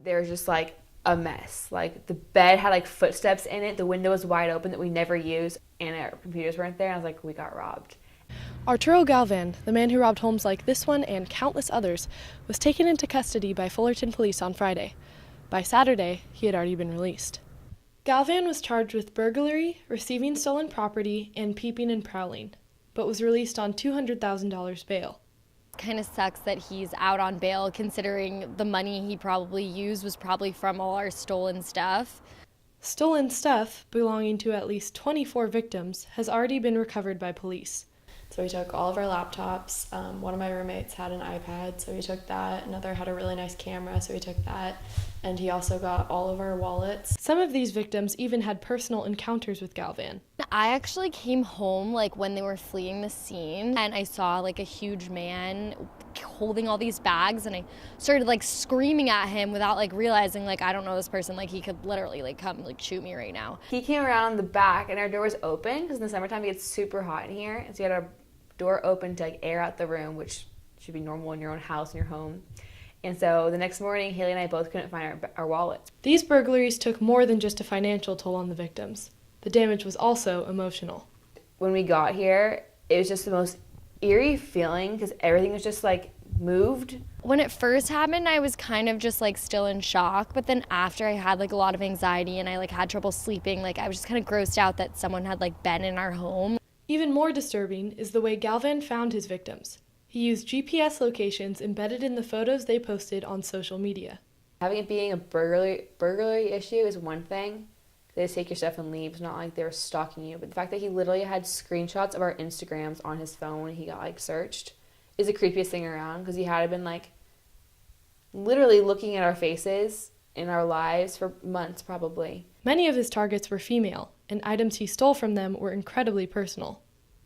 There was just like a mess. Like the bed had like footsteps in it, the window was wide open that we never used, and our computers weren't there. And I was like, we got robbed. Arturo Galvan, the man who robbed homes like this one and countless others, was taken into custody by Fullerton police on Friday. By Saturday, he had already been released. Galvan was charged with burglary, receiving stolen property, and peeping and prowling, but was released on $200,000 bail. Kind of sucks that he's out on bail considering the money he probably used was probably from all our stolen stuff. Stolen stuff, belonging to at least 24 victims, has already been recovered by police. So we took all of our laptops. One of my roommates had an iPad, so we took that. Another had a really nice camera, so we took that. And he also got all of our wallets. Some of these victims even had personal encounters with Galvan. I actually came home like when they were fleeing the scene, and I saw like a huge man holding all these bags, and I started like screaming at him without like realizing like I don't know this person, like he could literally like come like shoot me right now. He came around the back and our door was open because in the summertime it gets super hot in here, and so we had our door open to like air out the room, which should be normal in your own house, in your home. And so the next morning, Haley and I both couldn't find our wallets. These burglaries took more than just a financial toll on the victims. The damage was also emotional. When we got here, it was just the most eerie feeling because everything was just like moved. When it first happened, I was kind of just like still in shock, but then after I had like a lot of anxiety and I like had trouble sleeping, like I was just kind of grossed out that someone had like been in our home. Even more disturbing is the way Galvan found his victims. He used GPS locations embedded in the photos they posted on social media. Having it being a burglary issue is one thing. They just take your stuff and leave. It's not like they were stalking you. But the fact that he literally had screenshots of our Instagrams on his phone when he got like searched is the creepiest thing around, because he had been like literally looking at our faces in our lives for months probably. Many of his targets were female, and items he stole from them were incredibly personal.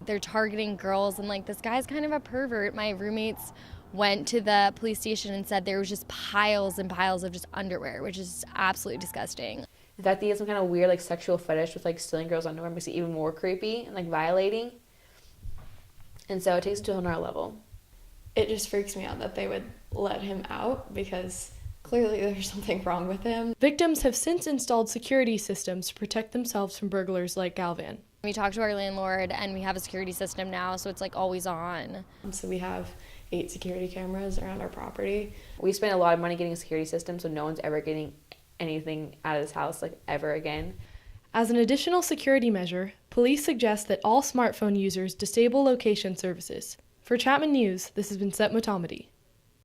They're targeting girls, and like this guy's kind of a pervert. My roommates went to the police station and said there was just piles and piles of just underwear, which is absolutely disgusting. The fact that he has some kind of weird like sexual fetish with like stealing girls' underwear makes it even more creepy and like violating. And so it takes it to another level. It just freaks me out that they would let him out because clearly there's something wrong with him. Victims have since installed security systems to protect themselves from burglars like Galvan. We talked to our landlord and we have a security system now, so it's like always on. So we have 8 security cameras around our property. We spent a lot of money getting a security system, so no one's ever getting anything out of this house like ever again. As an additional security measure, police suggest that all smartphone users disable location services. For Chapman News, this has been Set Motomedy.